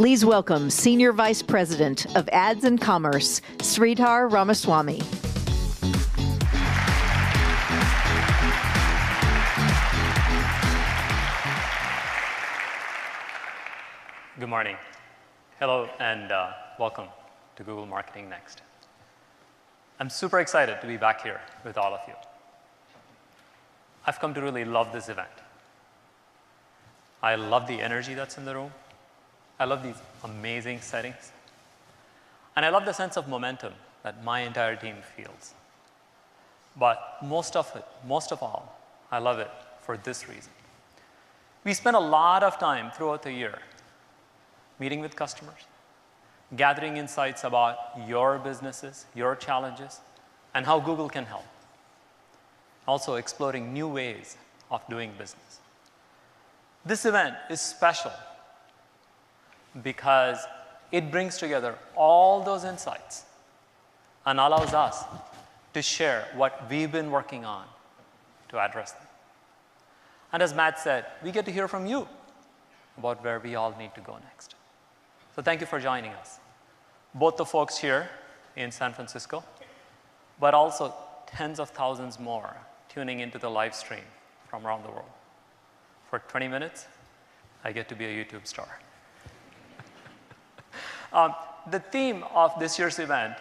Please welcome Senior Vice President of Ads and Commerce, Sridhar Ramaswamy. Good morning. Hello, and welcome to Google Marketing Next. I'm super excited to be back here with all of you. I've come to really love this event. I love the energy that's in the room. I love these amazing settings. And I love the sense of momentum that my entire team feels. But most of all, I love it for this reason. We spend a lot of time throughout the year meeting with customers, gathering insights about your businesses, your challenges, and how Google can help. Also exploring new ways of doing business. This event is special because it brings together all those insights and allows us to share what we've been working on to address them. And as Matt said, we get to hear from you about where we all need to go next. So thank you for joining us. Both the folks here in San Francisco, but also tens of thousands more tuning into the live stream from around the world. For 20 minutes, I get to be a YouTube star. The theme of this year's event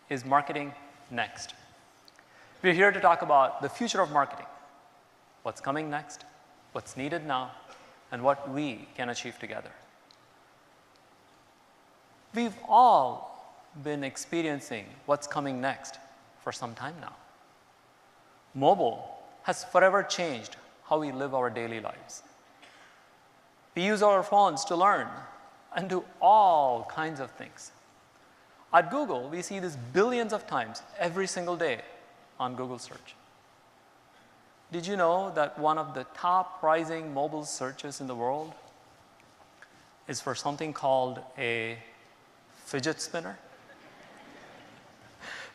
is Marketing Next. We're here to talk about the future of marketing, what's coming next, what's needed now, and what we can achieve together. We've all been experiencing what's coming next for some time now. Mobile has forever changed how we live our daily lives. We use our phones to learn and do all kinds of things. At Google, we see this billions of times every single day on Google search. Did you know that one of the top rising mobile searches in the world is for something called a fidget spinner?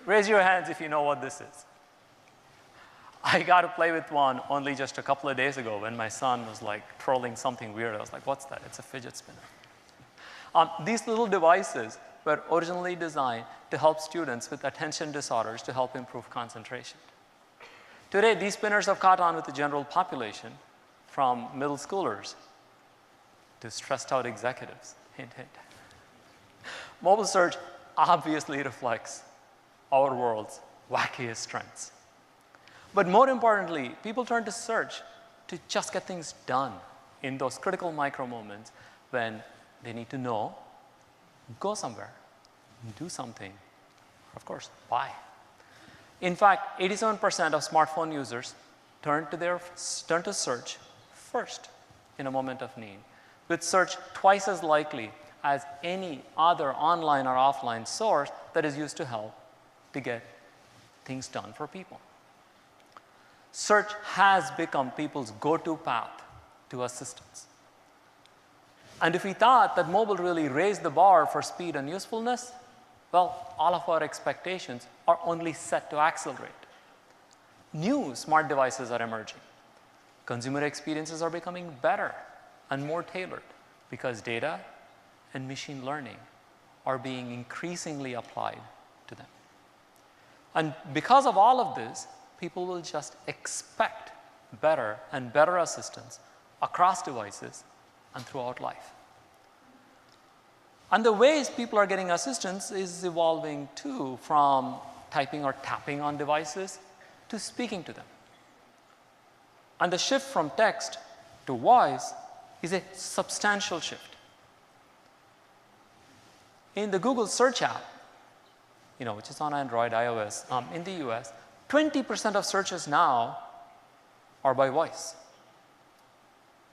Raise your hands if you know what this is. I got to play with one only just a couple of days ago when my son was like trolling something weird. I was like, what's that? It's a fidget spinner. These little devices were originally designed to help students with attention disorders to help improve concentration. Today, these spinners have caught on with the general population, from middle schoolers to stressed out executives. Hint, hint. Mobile search obviously reflects our world's wackiest trends. But more importantly, people turn to search to just get things done in those critical micro moments when they need to know, go somewhere, do something, of course, buy. In fact, 87% of smartphone users turn to search first in a moment of need, with search twice as likely as any other online or offline source that is used to help to get things done for people. Search has become people's go-to path to assistance. And if we thought that mobile really raised the bar for speed and usefulness, well, all of our expectations are only set to accelerate. New smart devices are emerging. Consumer experiences are becoming better and more tailored because data and machine learning are being increasingly applied to them. And because of all of this, people will just expect better and better assistance across devices and throughout life. And the ways people are getting assistance is evolving too, from typing or tapping on devices to speaking to them. And the shift from text to voice is a substantial shift. In the Google search app, which is on Android, iOS, in the US, 20% of searches now are by voice.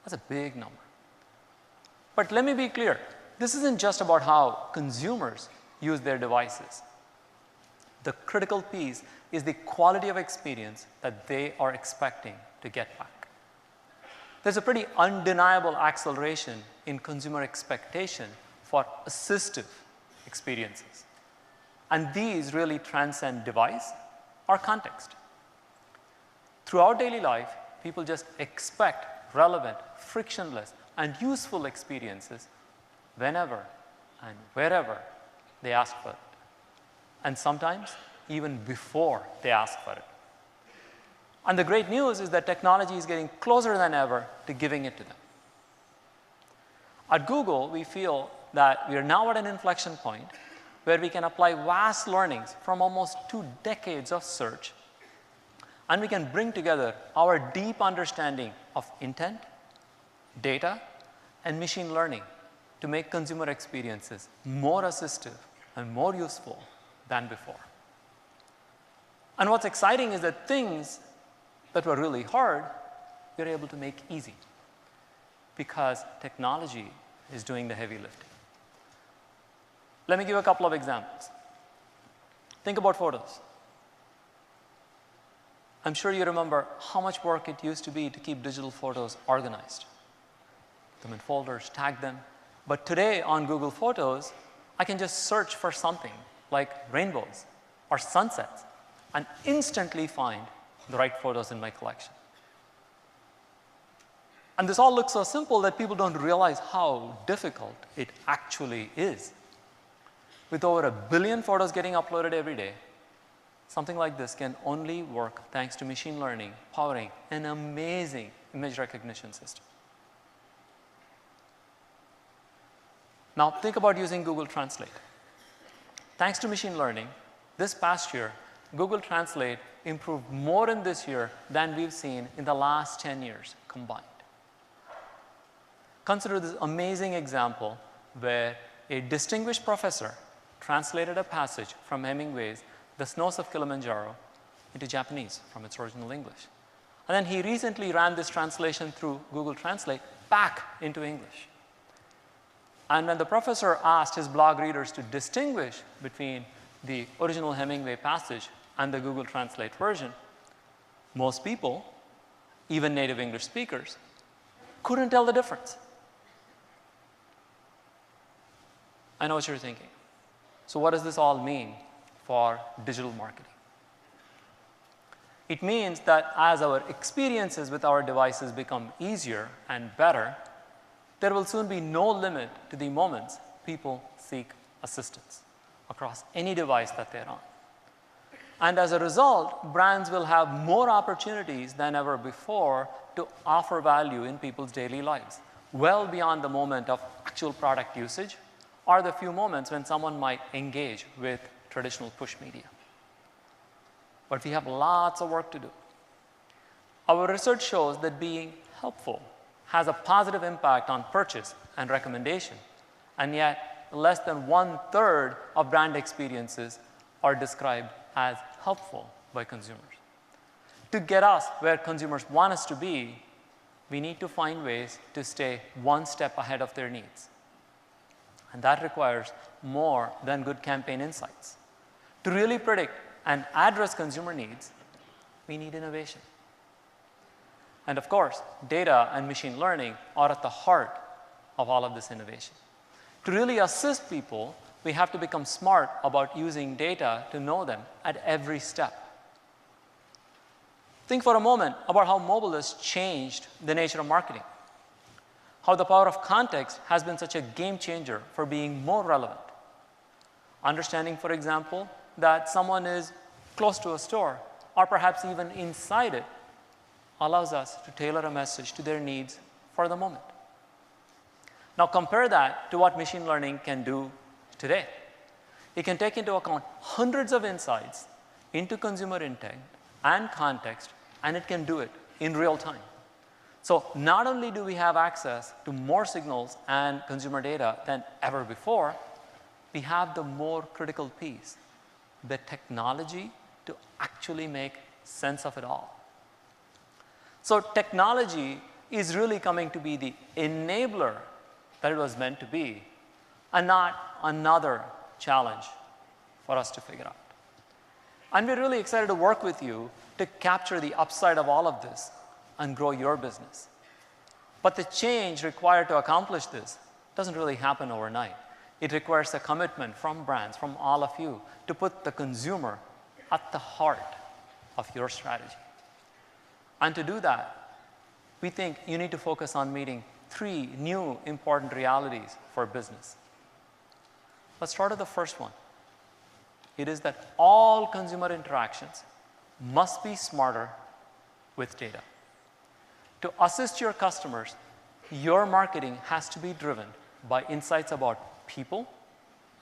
That's a big number. But let me be clear, this isn't just about how consumers use their devices. The critical piece is the quality of experience that they are expecting to get back. There's a pretty undeniable acceleration in consumer expectation for assistive experiences. And these really transcend device or context. Throughout daily life, people just expect relevant, frictionless, and useful experiences whenever and wherever they ask for it. And sometimes even before they ask for it. And the great news is that technology is getting closer than ever to giving it to them. At Google, we feel that we are now at an inflection point where we can apply vast learnings from almost 2 decades of search, and we can bring together our deep understanding of intent, data, and machine learning to make consumer experiences more assistive and more useful than before. And what's exciting is that things that were really hard, we're able to make easy because technology is doing the heavy lifting. Let me give a couple of examples. Think about photos. I'm sure you remember how much work it used to be to keep digital photos organized. Put them in folders, tag them. But today on Google Photos, I can just search for something like rainbows or sunsets and instantly find the right photos in my collection. And this all looks so simple that people don't realize how difficult it actually is. With over 1 billion photos getting uploaded every day, something like this can only work thanks to machine learning powering an amazing image recognition system. Now think about using Google Translate. Thanks to machine learning, this past year, Google Translate improved more in this year than we've seen in the last 10 years combined. Consider this amazing example where a distinguished professor translated a passage from Hemingway's The Snows of Kilimanjaro into Japanese from its original English. And then he recently ran this translation through Google Translate back into English. And when the professor asked his blog readers to distinguish between the original Hemingway passage and the Google Translate version, most people, even native English speakers, couldn't tell the difference. I know what you're thinking. So what does this all mean for digital marketing? It means that as our experiences with our devices become easier and better, there will soon be no limit to the moments people seek assistance across any device that they're on. And as a result, brands will have more opportunities than ever before to offer value in people's daily lives, well beyond the moment of actual product usage or the few moments when someone might engage with traditional push media. But we have lots of work to do. Our research shows that being helpful has a positive impact on purchase and recommendation, and yet less than 1/3 of brand experiences are described as helpful by consumers. To get us where consumers want us to be, we need to find ways to stay one step ahead of their needs. And that requires more than good campaign insights. To really predict and address consumer needs, we need innovation. And of course, data and machine learning are at the heart of all of this innovation. To really assist people, we have to become smart about using data to know them at every step. Think for a moment about how mobile has changed the nature of marketing. How the power of context has been such a game changer for being more relevant. Understanding, for example, that someone is close to a store or perhaps even inside it allows us to tailor a message to their needs for the moment. Now compare that to what machine learning can do today. It can take into account hundreds of insights into consumer intent and context, and it can do it in real time. So not only do we have access to more signals and consumer data than ever before, we have the more critical piece, the technology to actually make sense of it all. So technology is really coming to be the enabler that it was meant to be, and not another challenge for us to figure out. And we're really excited to work with you to capture the upside of all of this and grow your business. But the change required to accomplish this doesn't really happen overnight. It requires a commitment from brands, from all of you, to put the consumer at the heart of your strategy. And to do that, we think you need to focus on meeting 3 new important realities for business. Let's start with the first one. It is that all consumer interactions must be smarter with data. To assist your customers, your marketing has to be driven by insights about people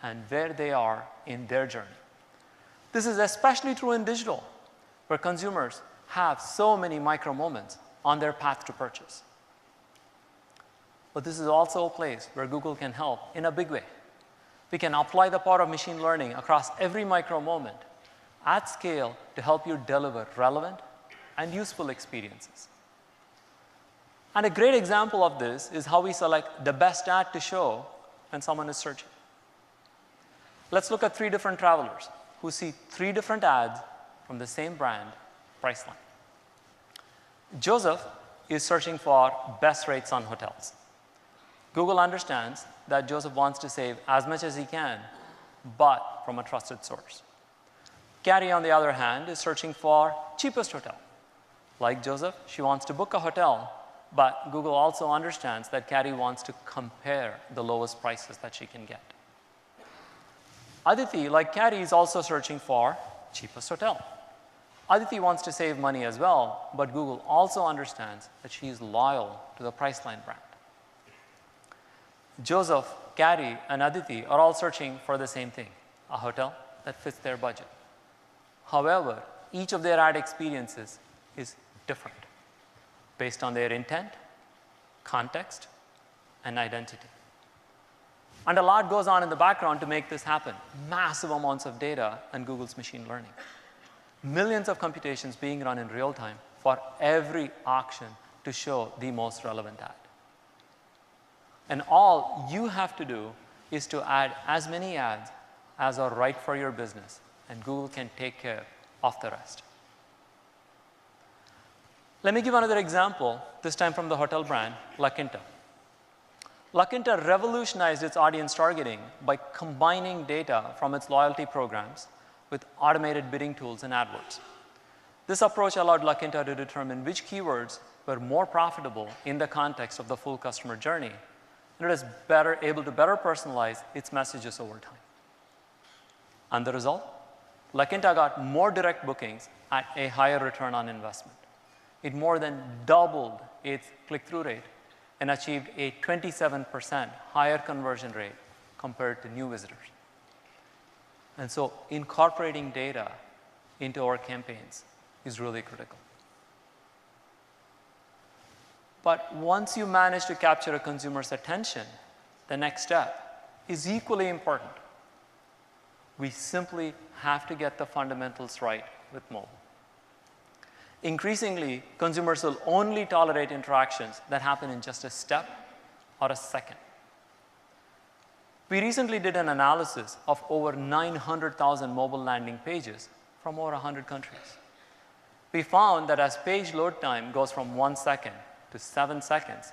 and where they are in their journey. This is especially true in digital, where consumers have so many micro moments on their path to purchase. But this is also a place where Google can help in a big way. We can apply the power of machine learning across every micro moment at scale to help you deliver relevant and useful experiences. And a great example of this is how we select the best ad to show when someone is searching. Let's look at 3 different travelers who see 3 different ads from the same brand, Priceline. Joseph is searching for best rates on hotels. Google understands that Joseph wants to save as much as he can, but from a trusted source. Carrie, on the other hand, is searching for cheapest hotel. Like Joseph, she wants to book a hotel, but Google also understands that Carrie wants to compare the lowest prices that she can get. Aditi, like Carrie, is also searching for cheapest hotel. Aditi wants to save money as well, but Google also understands that she is loyal to the Priceline brand. Joseph, Carrie, and Aditi are all searching for the same thing, a hotel that fits their budget. However, each of their ad experiences is different based on their intent, context, and identity. And a lot goes on in the background to make this happen. Massive amounts of data and Google's machine learning. Millions of computations being run in real time for every auction to show the most relevant ad. And all you have to do is to add as many ads as are right for your business, and Google can take care of the rest. Let me give another example, this time from the hotel brand, La Quinta. La Quinta revolutionized its audience targeting by combining data from its loyalty programs with automated bidding tools and AdWords. This approach allowed La Quinta to determine which keywords were more profitable in the context of the full customer journey, and it is able to better personalize its messages over time. And the result? La Quinta got more direct bookings at a higher return on investment. It more than doubled its click-through rate and achieved a 27% higher conversion rate compared to new visitors. And so incorporating data into our campaigns is really critical. But once you manage to capture a consumer's attention, the next step is equally important. We simply have to get the fundamentals right with mobile. Increasingly, consumers will only tolerate interactions that happen in just a step or a second. We recently did an analysis of over 900,000 mobile landing pages from over 100 countries. We found that as page load time goes from 1 second to 7 seconds,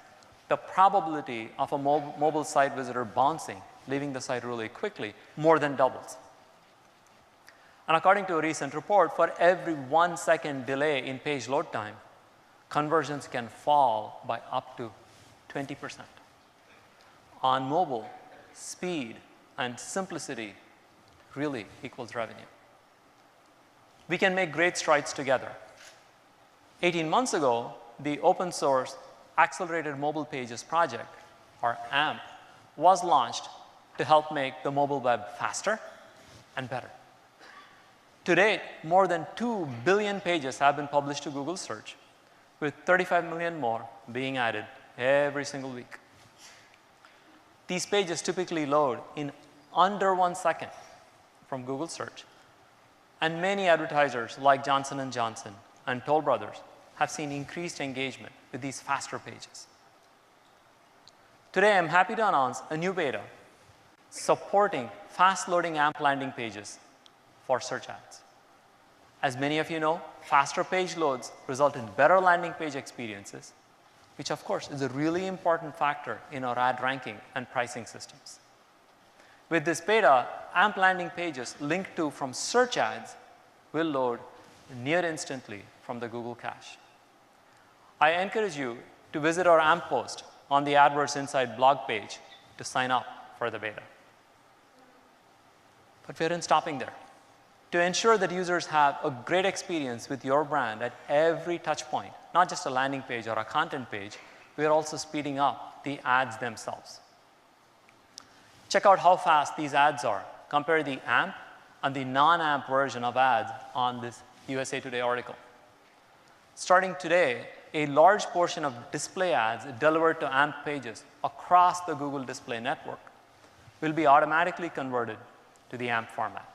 the probability of a mobile site visitor bouncing, leaving the site really quickly, more than doubles. And according to a recent report, for every 1 second delay in page load time, conversions can fall by up to 20%. On mobile, speed and simplicity really equals revenue. We can make great strides together. 18 months ago, the open source Accelerated Mobile Pages project, or AMP, was launched to help make the mobile web faster and better. To date, more than 2 billion pages have been published to Google Search, with 35 million more being added every single week. These pages typically load in under 1 second from Google Search, and many advertisers like Johnson & Johnson and Toll Brothers have seen increased engagement with these faster pages. Today, I'm happy to announce a new beta supporting fast-loading AMP landing pages for search ads. As many of you know, faster page loads result in better landing page experiences, which of course is a really important factor in our ad ranking and pricing systems. With this beta, AMP landing pages linked to from search ads will load near instantly from the Google cache. I encourage you to visit our AMP post on the AdWords Insight blog page to sign up for the beta. But we aren't stopping there. To ensure that users have a great experience with your brand at every touch point, not just a landing page or a content page, we are also speeding up the ads themselves. Check out how fast these ads are. Compare the AMP and the non-AMP version of ads on this USA Today article. Starting today, a large portion of display ads delivered to AMP pages across the Google Display Network will be automatically converted to the AMP format.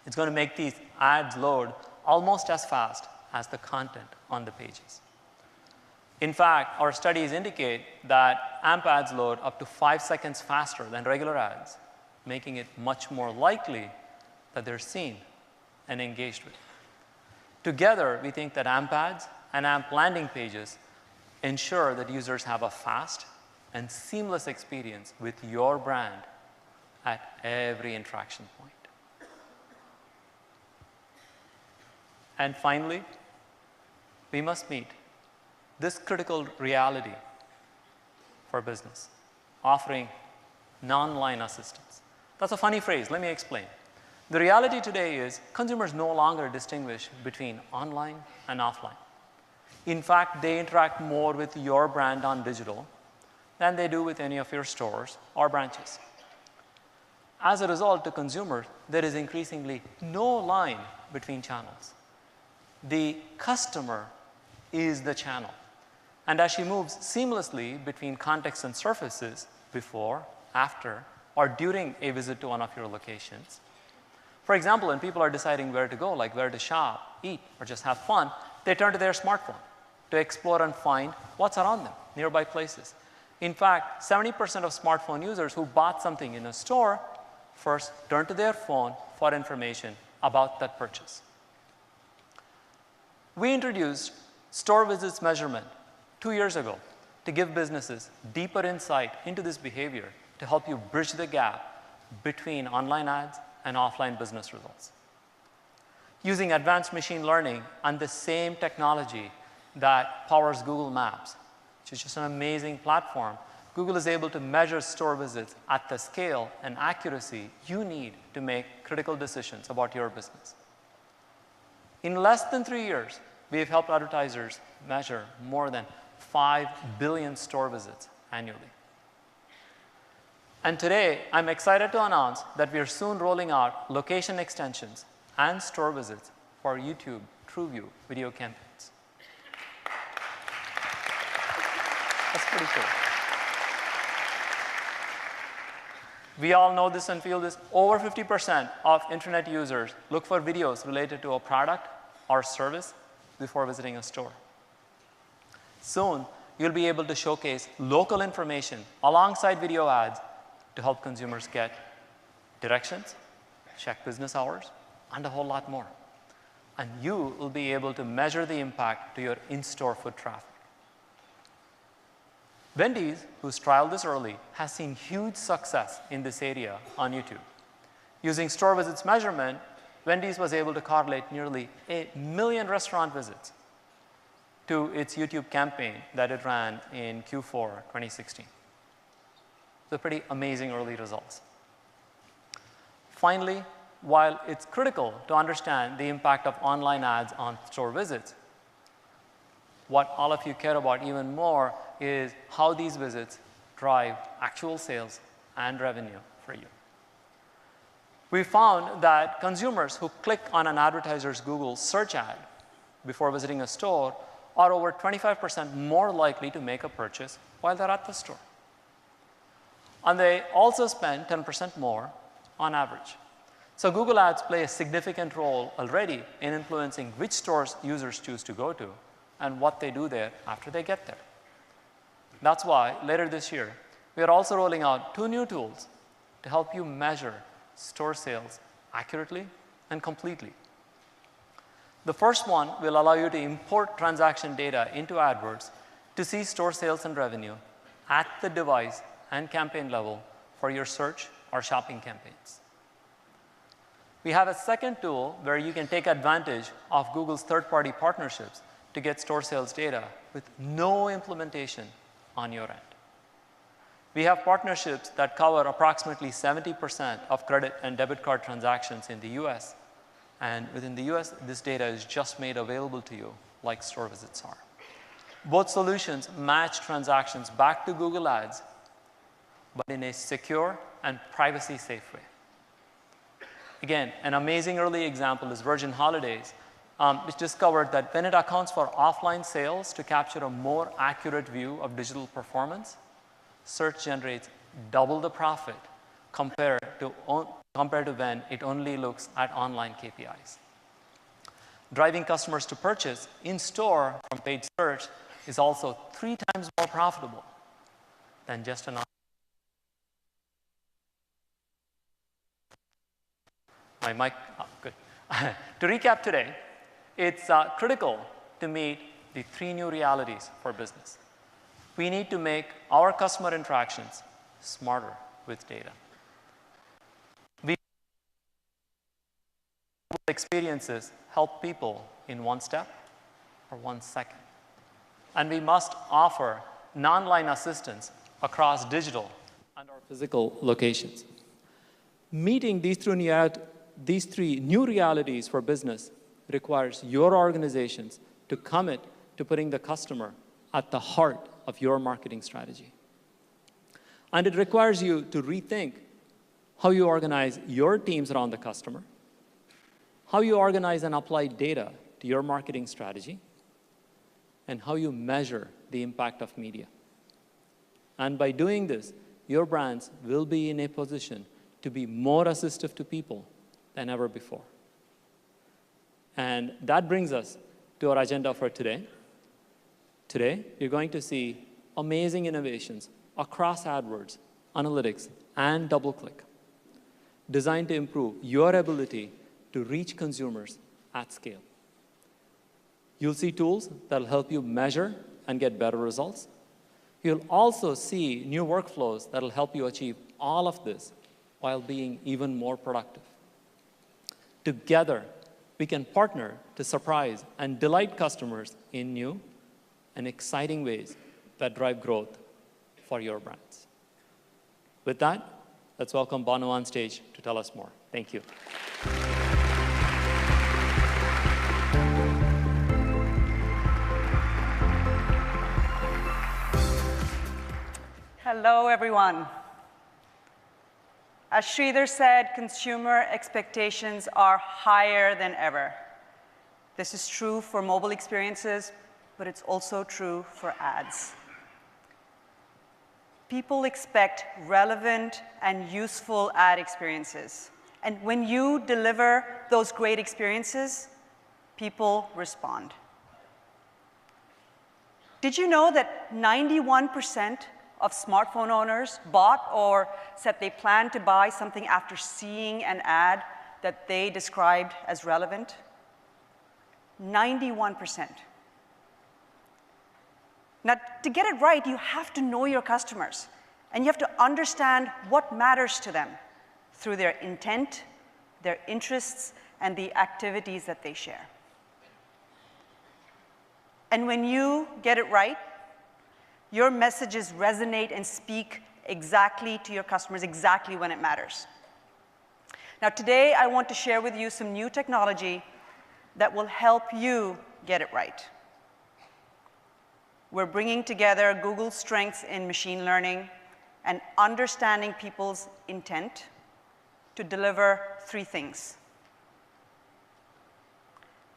It's going to make these ads load almost as fast as the content on the pages. In fact, our studies indicate that AMP ads load up to 5 seconds faster than regular ads, making it much more likely that they're seen and engaged with. Together, we think that AMP ads and AMP landing pages ensure that users have a fast and seamless experience with your brand at every interaction point. And finally, we must meet this critical reality for business, offering non-line assistance. That's a funny phrase. Let me explain. The reality today is consumers no longer distinguish between online and offline. In fact, they interact more with your brand on digital than they do with any of your stores or branches. As a result, to consumers, there is increasingly no line between channels. The customer is the channel. And as she moves seamlessly between contexts and surfaces before, after, or during a visit to one of your locations. For example, when people are deciding where to go, like where to shop, eat, or just have fun, they turn to their smartphone to explore and find what's around them, nearby places. In fact, 70% of smartphone users who bought something in a store first turn to their phone for information about that purchase. We introduced store visits measurement 2 years ago to give businesses deeper insight into this behavior to help you bridge the gap between online ads and offline business results. Using advanced machine learning and the same technology that powers Google Maps, which is just an amazing platform, Google is able to measure store visits at the scale and accuracy you need to make critical decisions about your business. In less than 3 years, we have helped advertisers measure more than 5 billion store visits annually. And today, I'm excited to announce that we are soon rolling out location extensions and store visits for YouTube TrueView video campaigns. That's pretty cool. We all know this and feel this. Over 50% of internet users look for videos related to a product or service before visiting a store. Soon, you'll be able to showcase local information alongside video ads to help consumers get directions, check business hours, and a whole lot more. And you will be able to measure the impact to your in-store foot traffic. Wendy's, who's trialed this early, has seen huge success in this area on YouTube. Using store visits measurement, Wendy's was able to correlate nearly 1 million restaurant visits to its YouTube campaign that it ran in Q4 2016. So pretty amazing early results. Finally, while it's critical to understand the impact of online ads on store visits, what all of you care about even more is how these visits drive actual sales and revenue for you. We found that consumers who click on an advertiser's Google search ad before visiting a store are over 25% more likely to make a purchase while they're at the store. And they also spend 10% more on average. So Google Ads play a significant role already in influencing which stores users choose to go to and what they do there after they get there. That's why later this year, we are also rolling out 2 new tools to help you measure store sales accurately and completely. The first one will allow you to import transaction data into AdWords to see store sales and revenue at the device and campaign level for your search or shopping campaigns. We have a second tool where you can take advantage of Google's third-party partnerships to get store sales data with no implementation on your end. We have partnerships that cover approximately 70% of credit and debit card transactions in the US. And within the US, this data is just made available to you like store visits are. Both solutions match transactions back to Google Ads, but in a secure and privacy-safe way. Again, an amazing early example is Virgin Holidays, which discovered that when it accounts for offline sales to capture a more accurate view of digital performance, search generates double the profit compared to when it only looks at online KPIs. Driving customers to purchase in-store from paid search is also 3 times more profitable than just an online. My mic, oh, good. To recap today, it's critical to meet the 3 new realities for business. We need to make our customer interactions smarter with data. Experiences help people in 1 step or 1 second. And we must offer non-line assistance across digital and our physical locations. Meeting these 3 new realities for business requires your organizations to commit to putting the customer at the heart of your marketing strategy. And it requires you to rethink how you organize your teams around the customer, how you organize and apply data to your marketing strategy, and how you measure the impact of media. And by doing this, your brands will be in a position to be more assistive to people than ever before. And that brings us to our agenda for today. Today, you're going to see amazing innovations across AdWords, analytics, and DoubleClick, designed to improve your ability to reach consumers at scale. You'll see tools that'll help you measure and get better results. You'll also see new workflows that'll help you achieve all of this while being even more productive. Together, we can partner to surprise and delight customers in new and exciting ways that drive growth for your brands. With that, let's welcome Banu on stage to tell us more. Thank you. Hello, everyone. As Sridhar said, consumer expectations are higher than ever. This is true for mobile experiences, but it's also true for ads. People expect relevant and useful ad experiences. And when you deliver those great experiences, people respond. Did you know that 91% of smartphone owners bought or said they plan to buy something after seeing an ad that they described as relevant? 91%. Now, to get it right, you have to know your customers, and you have to understand what matters to them through their intent, their interests, and the activities that they share. And when you get it right, your messages resonate and speak exactly to your customers, exactly when it matters. Now, today, I want to share with you some new technology that will help you get it right. We're bringing together Google's strengths in machine learning and understanding people's intent to deliver three things: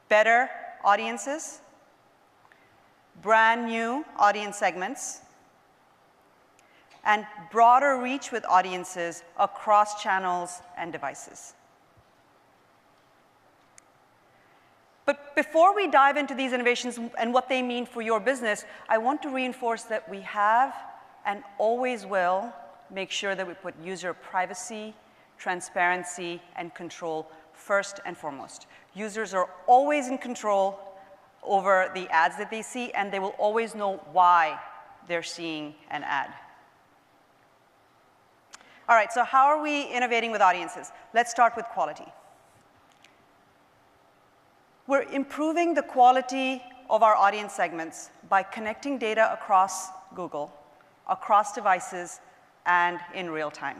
better audiences, brand new audience segments, and broader reach with audiences across channels and devices. But before we dive into these innovations and what they mean for your business, I want to reinforce that we have and always will make sure that we put user privacy, transparency, and control first and foremost. Users are always in control over the ads that they see, and they will always know why they're seeing an ad. All right, so how are we innovating with audiences? Let's start with quality. We're improving the quality of our audience segments by connecting data across Google, across devices, and in real time.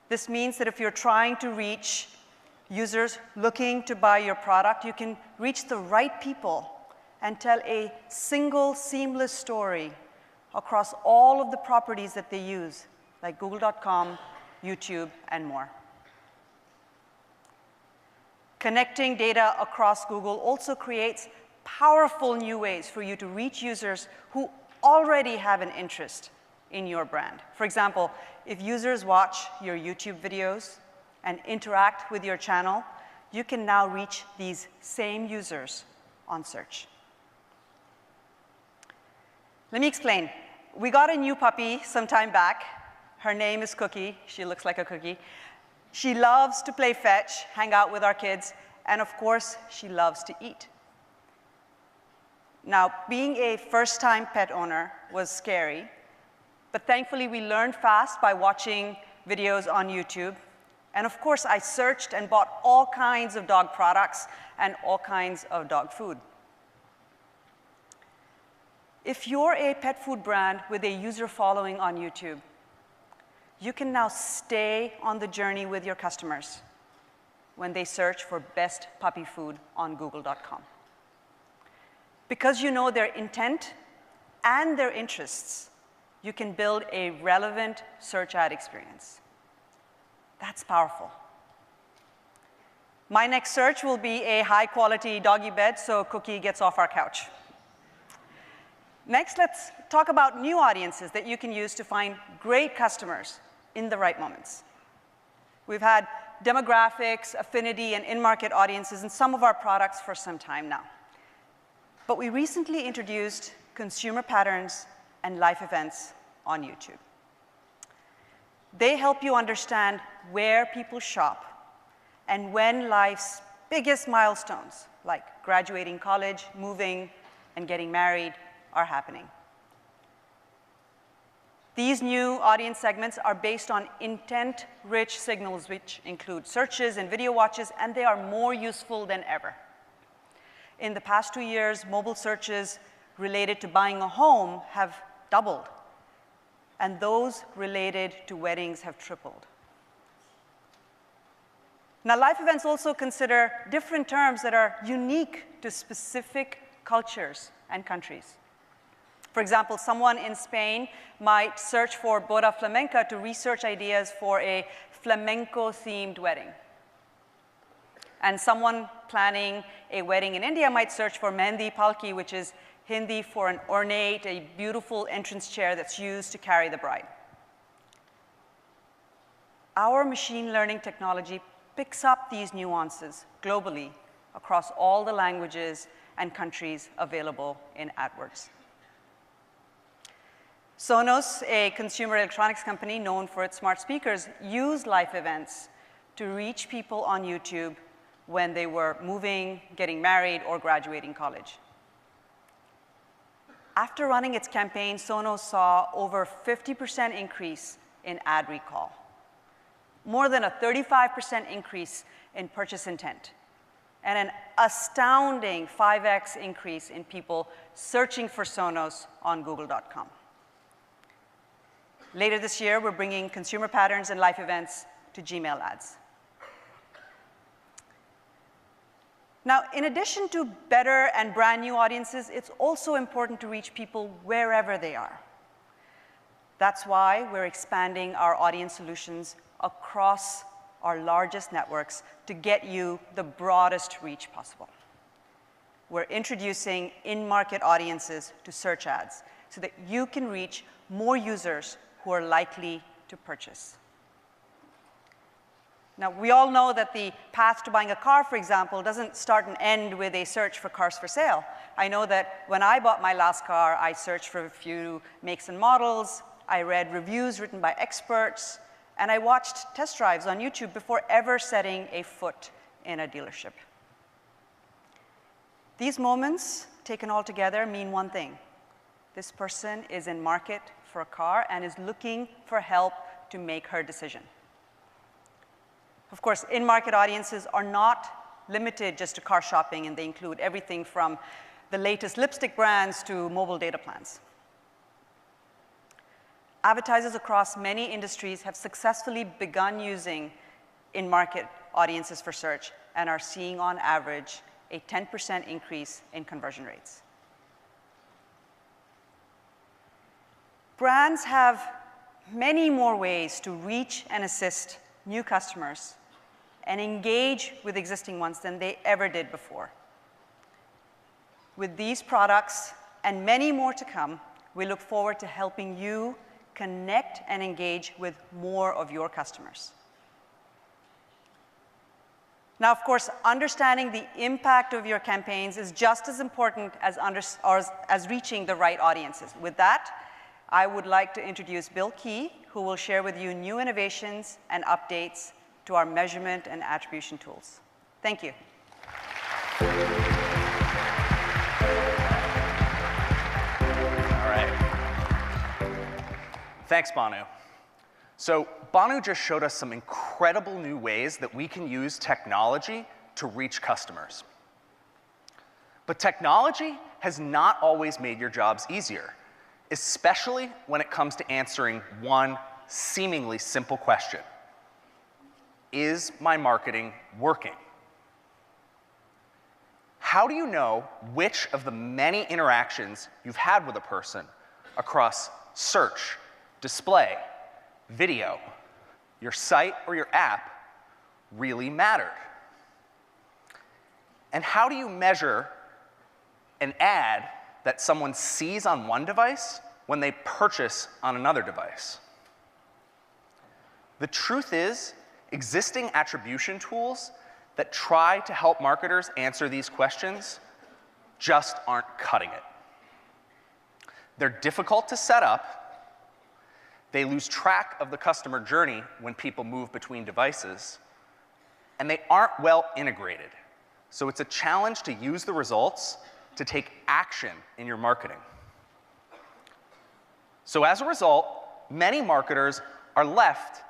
This means that if you're trying to reach users looking to buy your product, you can reach the right people and tell a single, seamless story across all of the properties that they use, like Google.com, YouTube, and more. Connecting data across Google also creates powerful new ways for you to reach users who already have an interest in your brand. For example, if users watch your YouTube videos and interact with your channel, you can now reach these same users on search. Let me explain. We got a new puppy some time back. Her name is Cookie. She looks like a cookie. She loves to play fetch, hang out with our kids, and of course, she loves to eat. Now, being a first-time pet owner was scary, but thankfully we learned fast by watching videos on YouTube. And of course, I searched and bought all kinds of dog products and all kinds of dog food. If you're a pet food brand with a user following on YouTube, you can now stay on the journey with your customers when they search for best puppy food on Google.com. Because you know their intent and their interests, you can build a relevant search ad experience. That's powerful. My next search will be a high-quality doggy bed so Cookie gets off our couch. Next, let's talk about new audiences that you can use to find great customers in the right moments. We've had demographics, affinity, and in-market audiences in some of our products for some time now. But we recently introduced consumer patterns and life events on YouTube. They help you understand where people shop and when life's biggest milestones, like graduating college, moving, and getting married, are happening. These new audience segments are based on intent-rich signals, which include searches and video watches, and they are more useful than ever. In the past 2 years, mobile searches related to buying a home have doubled, and those related to weddings have tripled. Now, life events also consider different terms that are unique to specific cultures and countries. For example, someone in Spain might search for boda flamenca to research ideas for a flamenco-themed wedding. And someone planning a wedding in India might search for mehndi palki, which is Hindi for an ornate, a beautiful entrance chair that's used to carry the bride. Our machine learning technology picks up these nuances globally across all the languages and countries available in AdWords. Sonos, a consumer electronics company known for its smart speakers, used life events to reach people on YouTube when they were moving, getting married, or graduating college. After running its campaign, Sonos saw over 50% increase in ad recall, more than a 35% increase in purchase intent, and an astounding 5x increase in people searching for Sonos on Google.com. Later this year, we're bringing consumer patterns and life events to Gmail ads. Now, in addition to better and brand new audiences, it's also important to reach people wherever they are. That's why we're expanding our audience solutions across our largest networks to get you the broadest reach possible. We're introducing in-market audiences to search ads so that you can reach more users who are likely to purchase. Now, we all know that the path to buying a car, for example, doesn't start and end with a search for cars for sale. I know that when I bought my last car, I searched for a few makes and models, I read reviews written by experts, and I watched test drives on YouTube before ever setting a foot in a dealership. These moments, taken all together, mean one thing. This person is in market for a car and is looking for help to make her decision. Of course, in-market audiences are not limited just to car shopping, and they include everything from the latest lipstick brands to mobile data plans. Advertisers across many industries have successfully begun using in-market audiences for search and are seeing, on average, a 10% increase in conversion rates. Brands have many more ways to reach and assist new customers and engage with existing ones than they ever did before. With these products and many more to come, we look forward to helping you connect and engage with more of your customers. Now, of course, understanding the impact of your campaigns is just as important as reaching the right audiences. With that, I would like to introduce Bill Key, who will share with you new innovations and updates to our measurement and attribution tools. Thank you. All right. Thanks, Banu. So Banu just showed us some incredible new ways that we can use technology to reach customers. But technology has not always made your jobs easier, especially when it comes to answering one seemingly simple question. Is my marketing working? How do you know which of the many interactions you've had with a person across search, display, video, your site or your app really mattered? And how do you measure an ad that someone sees on one device when they purchase on another device? The truth is, existing attribution tools that try to help marketers answer these questions just aren't cutting it. They're difficult to set up. They lose track of the customer journey when people move between devices, and they aren't well integrated. So it's a challenge to use the results to take action in your marketing. So as a result, many marketers are left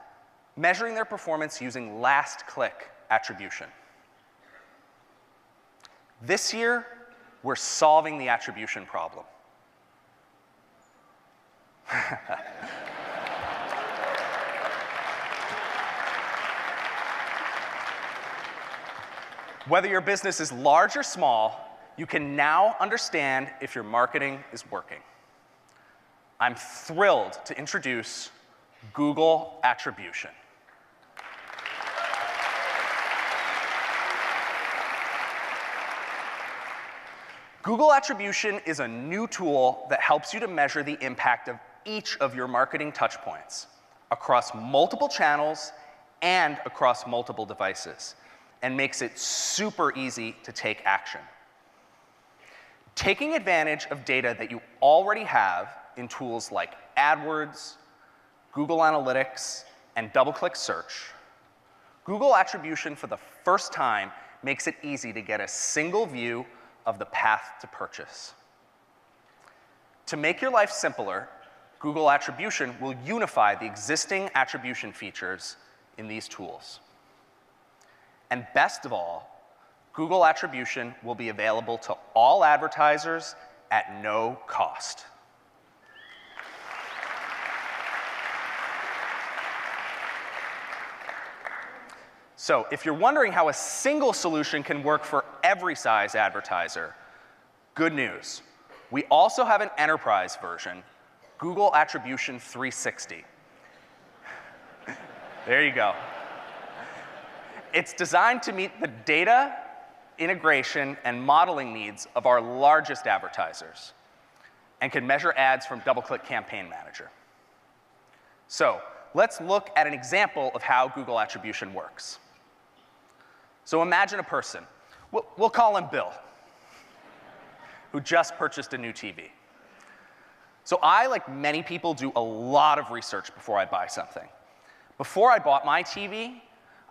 measuring their performance using last-click attribution. This year, we're solving the attribution problem. Whether your business is large or small, you can now understand if your marketing is working. I'm thrilled to introduce Google Attribution. Google Attribution is a new tool that helps you to measure the impact of each of your marketing touchpoints across multiple channels and across multiple devices, and makes it super easy to take action. Taking advantage of data that you already have in tools like AdWords, Google Analytics, and DoubleClick Search, Google Attribution for the first time makes it easy to get a single view of the path to purchase. To make your life simpler, Google Attribution will unify the existing attribution features in these tools. And best of all, Google Attribution will be available to all advertisers at no cost. So if you're wondering how a single solution can work for every size advertiser, good news. We also have an enterprise version, Google Attribution 360. There you go. It's designed to meet the data, integration, and modeling needs of our largest advertisers and can measure ads from DoubleClick Campaign Manager. So let's look at an example of how Google Attribution works. So imagine a person. We'll call him Bill, who just purchased a new TV. So I, like many people, do a lot of research before I buy something. Before I bought my TV,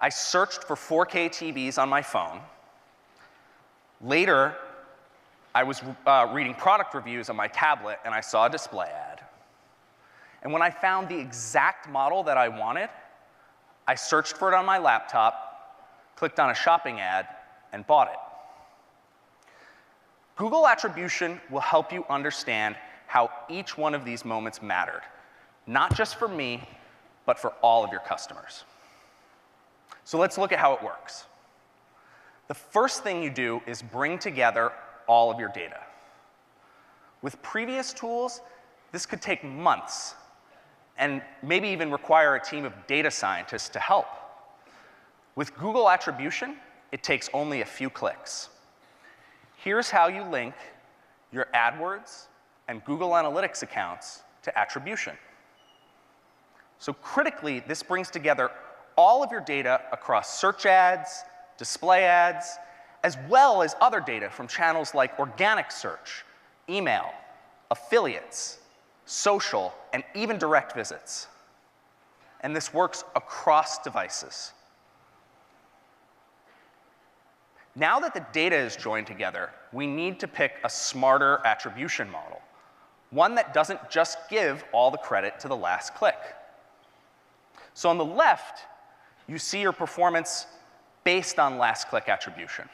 I searched for 4K TVs on my phone. Later, I was reading product reviews on my tablet, and I saw a display ad. And when I found the exact model that I wanted, I searched for it on my laptop, clicked on a shopping ad, and bought it. Google Attribution will help you understand how each one of these moments mattered, not just for me, but for all of your customers. So let's look at how it works. The first thing you do is bring together all of your data. With previous tools, this could take months and maybe even require a team of data scientists to help. With Google Attribution, it takes only a few clicks. Here's how you link your AdWords and Google Analytics accounts to attribution. So critically, this brings together all of your data across search ads, display ads, as well as other data from channels like organic search, email, affiliates, social, and even direct visits. And this works across devices. Now that the data is joined together, we need to pick a smarter attribution model, one that doesn't just give all the credit to the last click. So on the left, you see your performance based on last click attribution.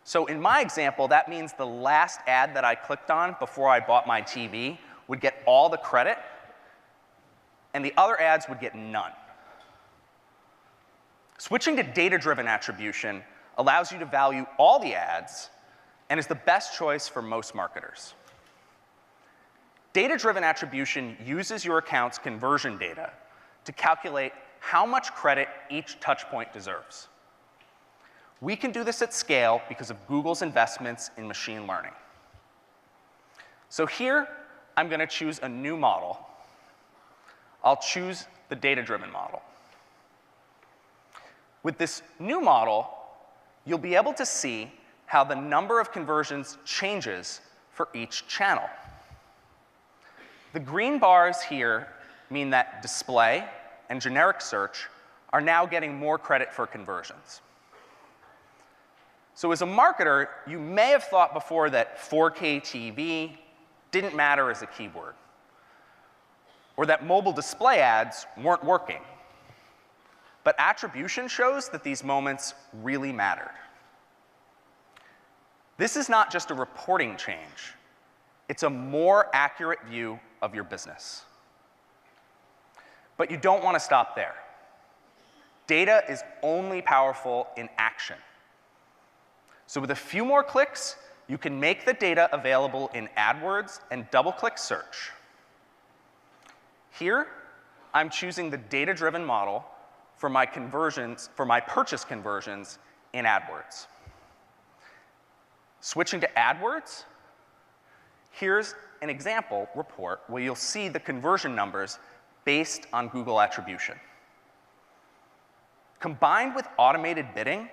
So in my example, that means the last ad that I clicked on before I bought my TV would get all the credit, and the other ads would get none. Switching to data-driven attribution allows you to value all the ads and is the best choice for most marketers. Data-driven attribution uses your account's conversion data to calculate how much credit each touchpoint deserves. We can do this at scale because of Google's investments in machine learning. So here, I'm going to choose a new model. I'll choose the data-driven model. With this new model, you'll be able to see how the number of conversions changes for each channel. The green bars here mean that display and generic search are now getting more credit for conversions. So as a marketer, you may have thought before that 4K TV didn't matter as a keyword, or that mobile display ads weren't working. But attribution shows that these moments really mattered. This is not just a reporting change. It's a more accurate view of your business. But you don't want to stop there. Data is only powerful in action. So with a few more clicks, you can make the data available in AdWords and DoubleClick search. Here, I'm choosing the data-driven model for my purchase conversions in AdWords. Switching to AdWords, here's an example report where you'll see the conversion numbers based on Google Attribution. Combined with automated bidding,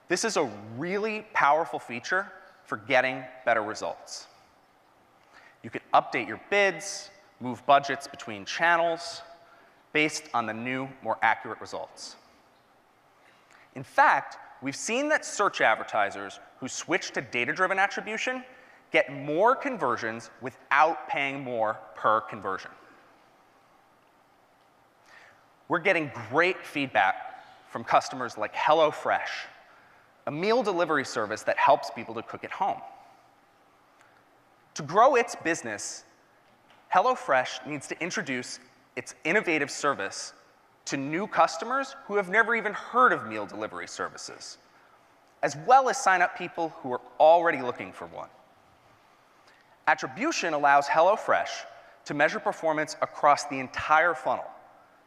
this is a really powerful feature for getting better results. You can update your bids, move budgets between channels, based on the new, more accurate results. In fact, we've seen that search advertisers who switch to data-driven attribution get more conversions without paying more per conversion. We're getting great feedback from customers like HelloFresh, a meal delivery service that helps people to cook at home. To grow its business, HelloFresh needs to introduce its innovative service to new customers who have never even heard of meal delivery services, as well as sign up people who are already looking for one. Attribution allows HelloFresh to measure performance across the entire funnel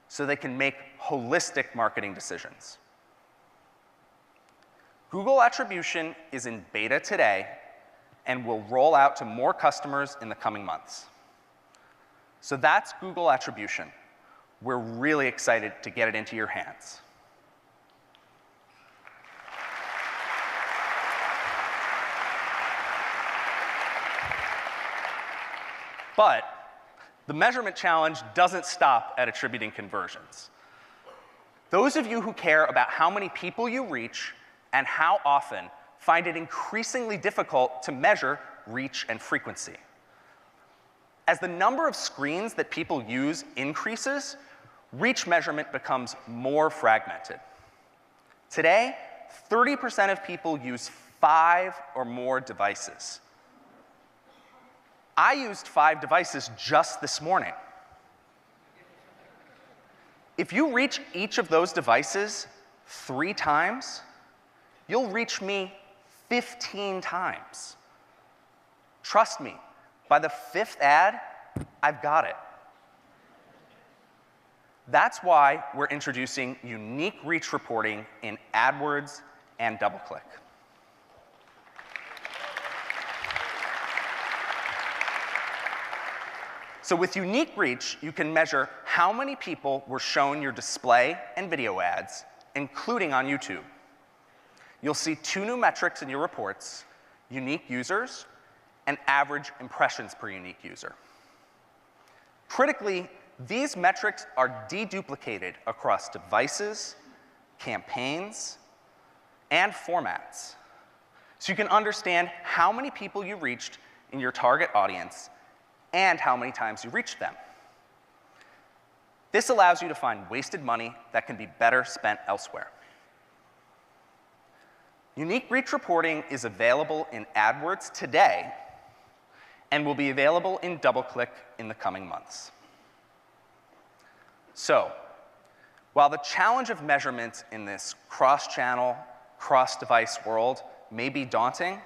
so they can make holistic marketing decisions. Google Attribution is in beta today and will roll out to more customers in the coming months. So that's Google Attribution. We're really excited to get it into your hands. But the measurement challenge doesn't stop at attributing conversions. Those of you who care about how many people you reach and how often find it increasingly difficult to measure reach and frequency. As the number of screens that people use increases, reach measurement becomes more fragmented. Today, 30% of people use 5 or more devices. I used 5 devices just this morning. If you reach each of those devices 3 times, you'll reach me 15 times. Trust me, by the 5th ad, I've got it. That's why we're introducing unique reach reporting in AdWords and DoubleClick. So with unique reach, you can measure how many people were shown your display and video ads, including on YouTube. You'll see 2 new metrics in your reports: unique users and average impressions per unique user. Critically, these metrics are deduplicated across devices, campaigns, and formats. So you can understand how many people you reached in your target audience and how many times you reached them. This allows you to find wasted money that can be better spent elsewhere. Unique reach reporting is available in AdWords today and will be available in DoubleClick in the coming months. So, while the challenge of measurement in this cross-channel, cross-device world may be daunting,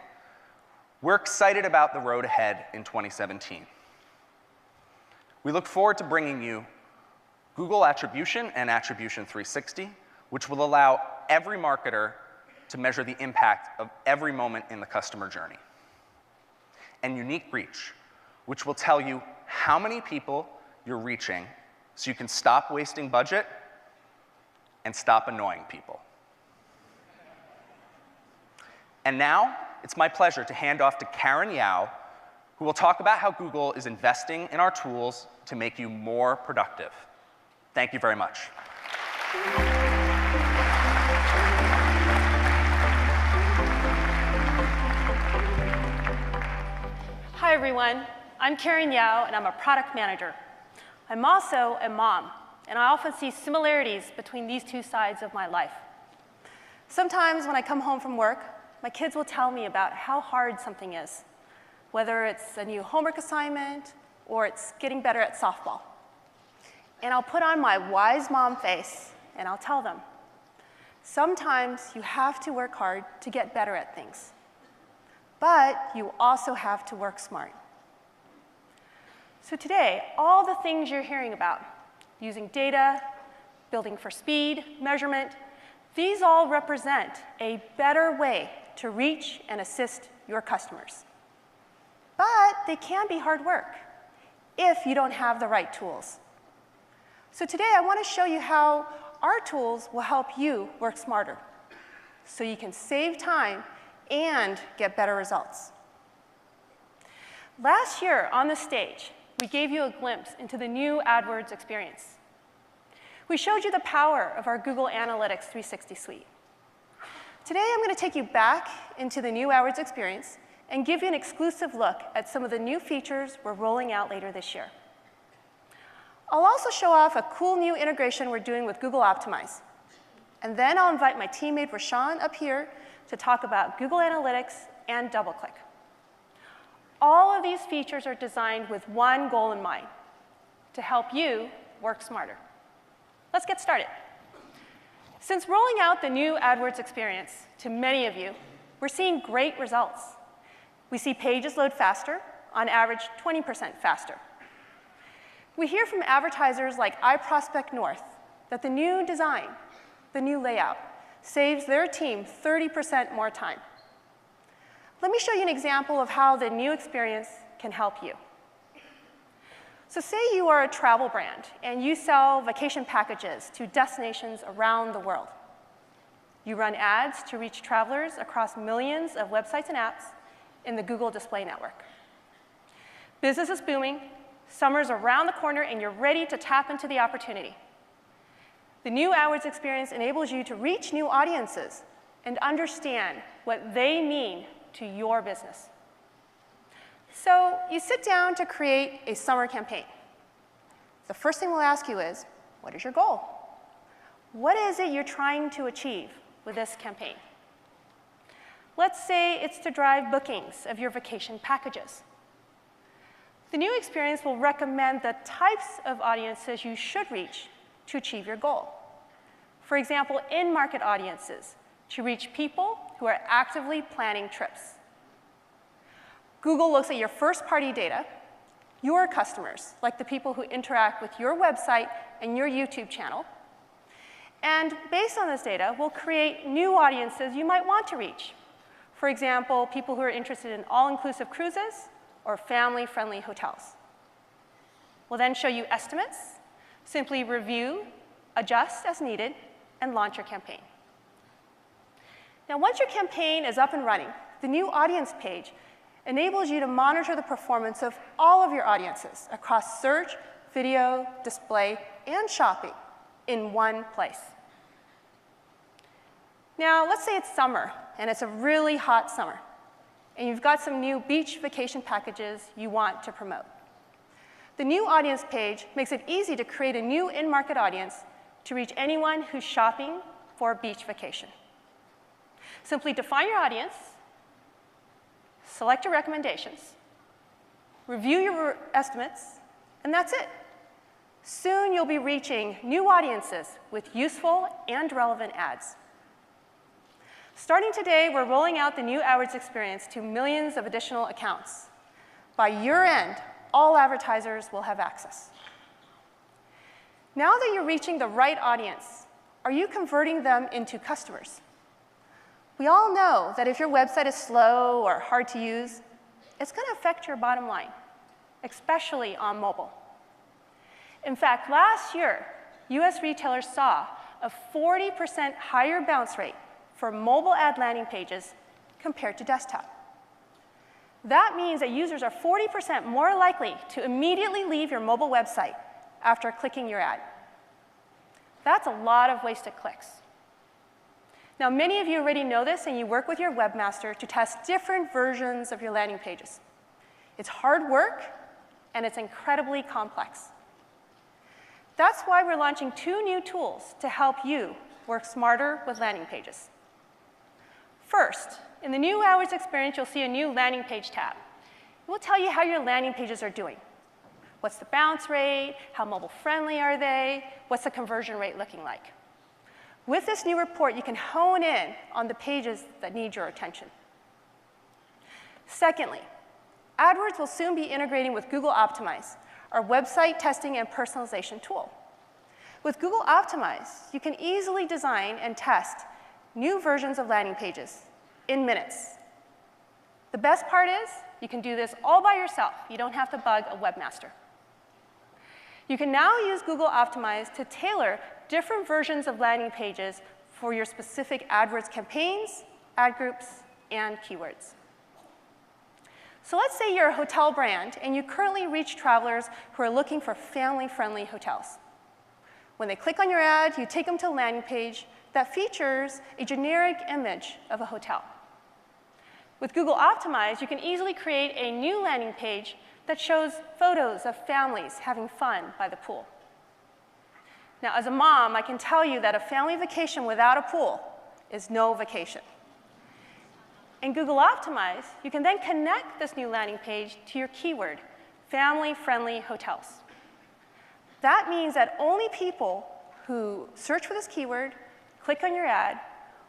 we're excited about the road ahead in 2017. We look forward to bringing you Google Attribution and Attribution 360, which will allow every marketer to measure the impact of every moment in the customer journey. And Unique Reach, which will tell you how many people you're reaching so you can stop wasting budget and stop annoying people. And now, it's my pleasure to hand off to Karen Yao, who will talk about how Google is investing in our tools to make you more productive. Thank you very much. Hi, everyone. I'm Karen Yao, and I'm a product manager. I'm also a mom, and I often see similarities between these 2 sides of my life. Sometimes when I come home from work, my kids will tell me about how hard something is, whether it's a new homework assignment or it's getting better at softball. And I'll put on my wise mom face, and I'll tell them, sometimes you have to work hard to get better at things. But you also have to work smart. So today, all the things you're hearing about, using data, building for speed, measurement, these all represent a better way to reach and assist your customers. But they can be hard work if you don't have the right tools. So today, I want to show you how our tools will help you work smarter so you can save time and get better results. Last year on the stage, we gave you a glimpse into the new AdWords experience. We showed you the power of our Google Analytics 360 suite. Today, I'm going to take you back into the new AdWords experience and give you an exclusive look at some of the new features we're rolling out later this year. I'll also show off a cool new integration we're doing with Google Optimize. And then I'll invite my teammate Rashawn up here to talk about Google Analytics and DoubleClick. All of these features are designed with one goal in mind: to help you work smarter. Let's get started. Since rolling out the new AdWords experience to many of you, we're seeing great results. We see pages load faster, on average 20% faster. We hear from advertisers like iProspect North that the new design, the new layout, saves their team 30% more time. Let me show you an example of how the new experience can help you. So say you are a travel brand and you sell vacation packages to destinations around the world. You run ads to reach travelers across millions of websites and apps in the Google Display Network. Business is booming, summer's around the corner, and you're ready to tap into the opportunity. The new AdWords experience enables you to reach new audiences and understand what they mean to your business. So you sit down to create a summer campaign. The first thing we'll ask you is, what is your goal? What is it you're trying to achieve with this campaign? Let's say it's to drive bookings of your vacation packages. The new experience will recommend the types of audiences you should reach to achieve your goal. For example, in-market audiences to reach people who are actively planning trips. Google looks at your first-party data, your customers, like the people who interact with your website and your YouTube channel, and based on this data, we'll create new audiences you might want to reach. For example, people who are interested in all-inclusive cruises or family-friendly hotels. We'll then show you estimates. Simply review, adjust as needed, and launch your campaign. Now, once your campaign is up and running, the new audience page enables you to monitor the performance of all of your audiences across search, video, display, and shopping in one place. Now, let's say it's summer, and it's a really hot summer, and you've got some new beach vacation packages you want to promote. The new audience page makes it easy to create a new in-market audience to reach anyone who's shopping for a beach vacation. Simply define your audience, select your recommendations, review your estimates, and that's it. Soon you'll be reaching new audiences with useful and relevant ads. Starting today, we're rolling out the new AdWords experience to millions of additional accounts. By year end, all advertisers will have access. Now that you're reaching the right audience, are you converting them into customers? We all know that if your website is slow or hard to use, it's going to affect your bottom line, especially on mobile. In fact, last year, US retailers saw a 40% higher bounce rate for mobile ad landing pages compared to desktop. That means that users are 40% more likely to immediately leave your mobile website after clicking your ad. That's a lot of wasted clicks. Now, many of you already know this, and you work with your webmaster to test different versions of your landing pages. It's hard work, and it's incredibly complex. That's why we're launching 2 new tools to help you work smarter with landing pages. First, in the new AdWords experience, you'll see a new landing page tab. It will tell you how your landing pages are doing. What's the bounce rate? How mobile-friendly are they? What's the conversion rate looking like? With this new report, you can hone in on the pages that need your attention. Secondly, AdWords will soon be integrating with Google Optimize, our website testing and personalization tool. With Google Optimize, you can easily design and test new versions of landing pages in minutes. The best part is you can do this all by yourself. You don't have to bug a webmaster. You can now use Google Optimize to tailor different versions of landing pages for your specific AdWords campaigns, ad groups, and keywords. So let's say you're a hotel brand and you currently reach travelers who are looking for family-friendly hotels. When they click on your ad, you take them to a landing page that features a generic image of a hotel. With Google Optimize, you can easily create a new landing page that shows photos of families having fun by the pool. Now, as a mom, I can tell you that a family vacation without a pool is no vacation. In Google Optimize, you can then connect this new landing page to your keyword, family-friendly hotels. That means that only people who search for this keyword, click on your ad,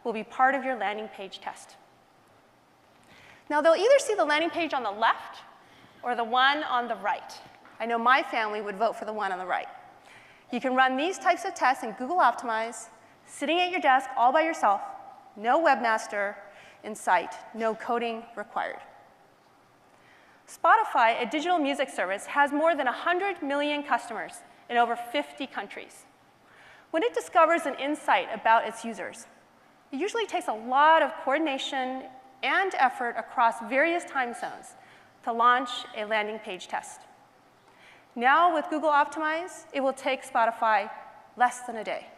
will be part of your landing page test. Now, they'll either see the landing page on the left or the one on the right. I know my family would vote for the one on the right. You can run these types of tests in Google Optimize, sitting at your desk all by yourself, no webmaster in sight, no coding required. Spotify, a digital music service, has more than 100 million customers in over 50 countries. When it discovers an insight about its users, it usually takes a lot of coordination and effort across various time zones to launch a landing page test. Now, with Google Optimize, it will take Spotify less than a day.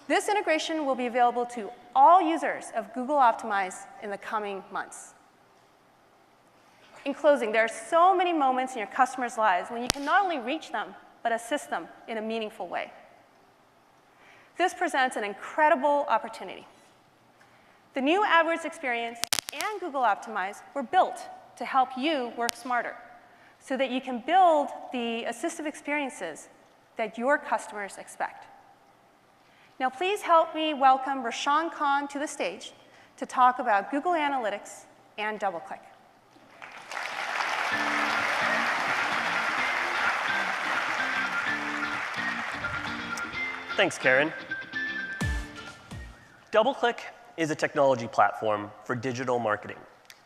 This integration will be available to all users of Google Optimize in the coming months. In closing, there are so many moments in your customers' lives when you can not only reach them, but assist them in a meaningful way. This presents an incredible opportunity. The new AdWords experience and Google Optimize were built to help you work smarter so that you can build the assistive experiences that your customers expect. Now, please help me welcome Rashawn Khan to the stage to talk about Google Analytics and DoubleClick. Thanks, Karen. DoubleClick is a technology platform for digital marketing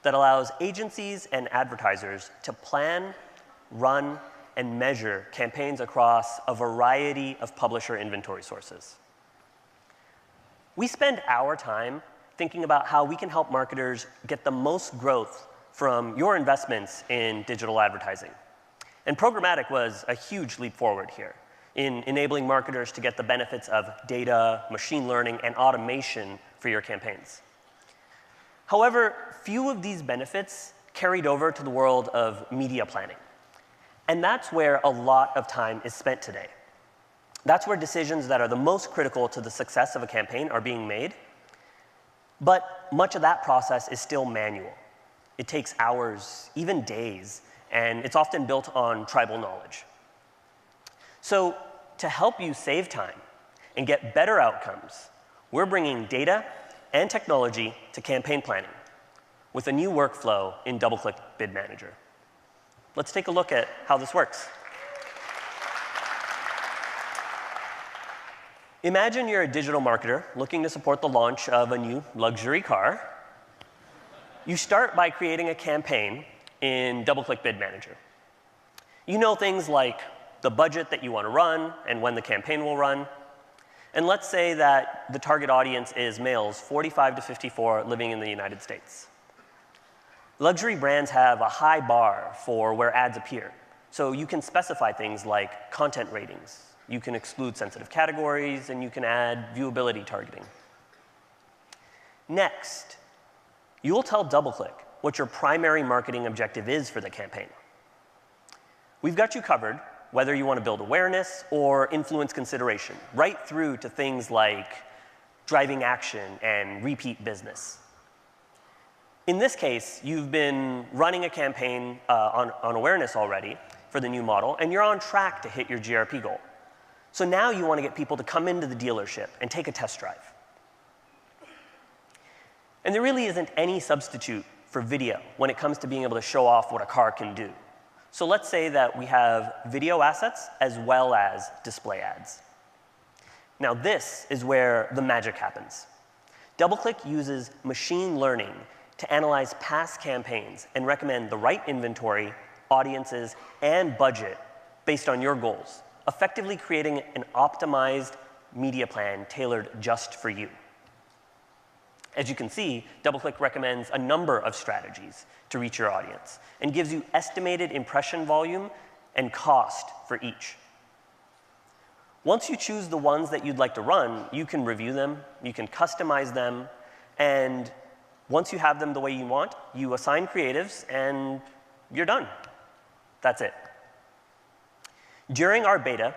that allows agencies and advertisers to plan, run, and measure campaigns across a variety of publisher inventory sources. We spend our time thinking about how we can help marketers get the most growth from your investments in digital advertising. And programmatic was a huge leap forward here in enabling marketers to get the benefits of data, machine learning, and automation for your campaigns. However, few of these benefits carried over to the world of media planning. And that's where a lot of time is spent today. That's where decisions that are the most critical to the success of a campaign are being made. But much of that process is still manual. It takes hours, even days, and it's often built on tribal knowledge. So to help you save time and get better outcomes, we're bringing data and technology to campaign planning with a new workflow in DoubleClick Bid Manager. Let's take a look at how this works. Imagine you're a digital marketer looking to support the launch of a new luxury car. You start by creating a campaign in DoubleClick Bid Manager. You know things like the budget that you want to run and when the campaign will run. And let's say that the target audience is males 45 to 54 living in the United States. Luxury brands have a high bar for where ads appear. So you can specify things like content ratings. You can exclude sensitive categories, and you can add viewability targeting. Next, you'll tell DoubleClick what your primary marketing objective is for the campaign. We've got you covered, whether you want to build awareness or influence consideration, right through to things like driving action and repeat business. In this case, you've been running a campaign on awareness already for the new model, and you're on track to hit your GRP goal. So now you want to get people to come into the dealership and take a test drive. And there really isn't any substitute for video when it comes to being able to show off what a car can do. So let's say that we have video assets as well as display ads. Now this is where the magic happens. DoubleClick uses machine learning to analyze past campaigns and recommend the right inventory, audiences, and budget based on your goals, effectively creating an optimized media plan tailored just for you. As you can see, DoubleClick recommends a number of strategies to reach your audience and gives you estimated impression volume and cost for each. Once you choose the ones that you'd like to run, you can review them, you can customize them, and once you have them the way you want, you assign creatives, and you're done. That's it. During our beta,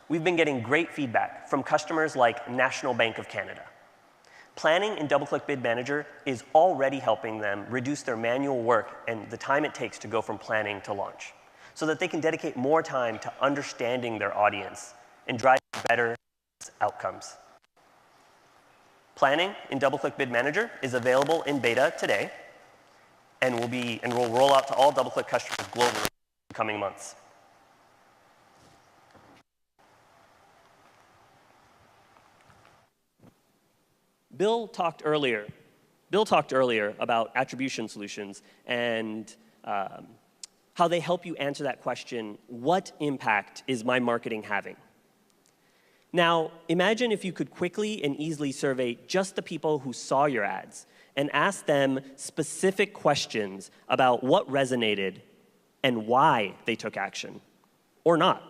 we've been getting great feedback from customers like National Bank of Canada. Planning in DoubleClick Bid Manager is already helping them reduce their manual work and the time it takes to go from planning to launch, so that they can dedicate more time to understanding their audience and driving better outcomes. Planning in DoubleClick Bid Manager is available in beta today and will roll out to all DoubleClick customers globally coming months. Bill talked earlier about attribution solutions and how they help you answer that question, what impact is my marketing having? Now, imagine if you could quickly and easily survey just the people who saw your ads and ask them specific questions about what resonated and why they took action, or not.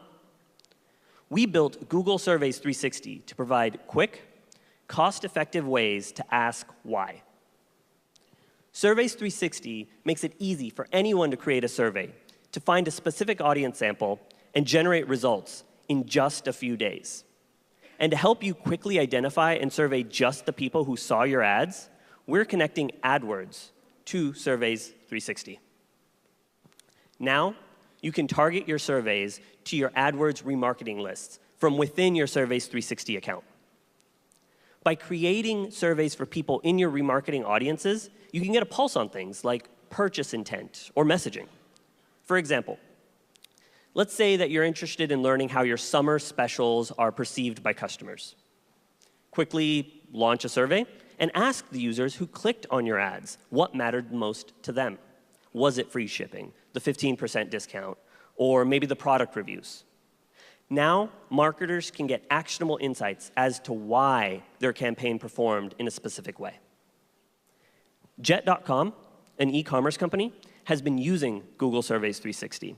We built Google Surveys 360 to provide quick, cost-effective ways to ask why. Surveys 360 makes it easy for anyone to create a survey, to find a specific audience sample, and generate results in just a few days. And to help you quickly identify and survey just the people who saw your ads, we're connecting AdWords to Surveys 360. Now, you can target your surveys to your AdWords remarketing lists from within your Surveys 360 account. By creating surveys for people in your remarketing audiences, you can get a pulse on things like purchase intent or messaging. For example, let's say that you're interested in learning how your summer specials are perceived by customers. Quickly launch a survey and ask the users who clicked on your ads what mattered most to them. Was it free shipping, the 15% discount, or maybe the product reviews? Now, marketers can get actionable insights as to why their campaign performed in a specific way. Jet.com, an e-commerce company, has been using Google Surveys 360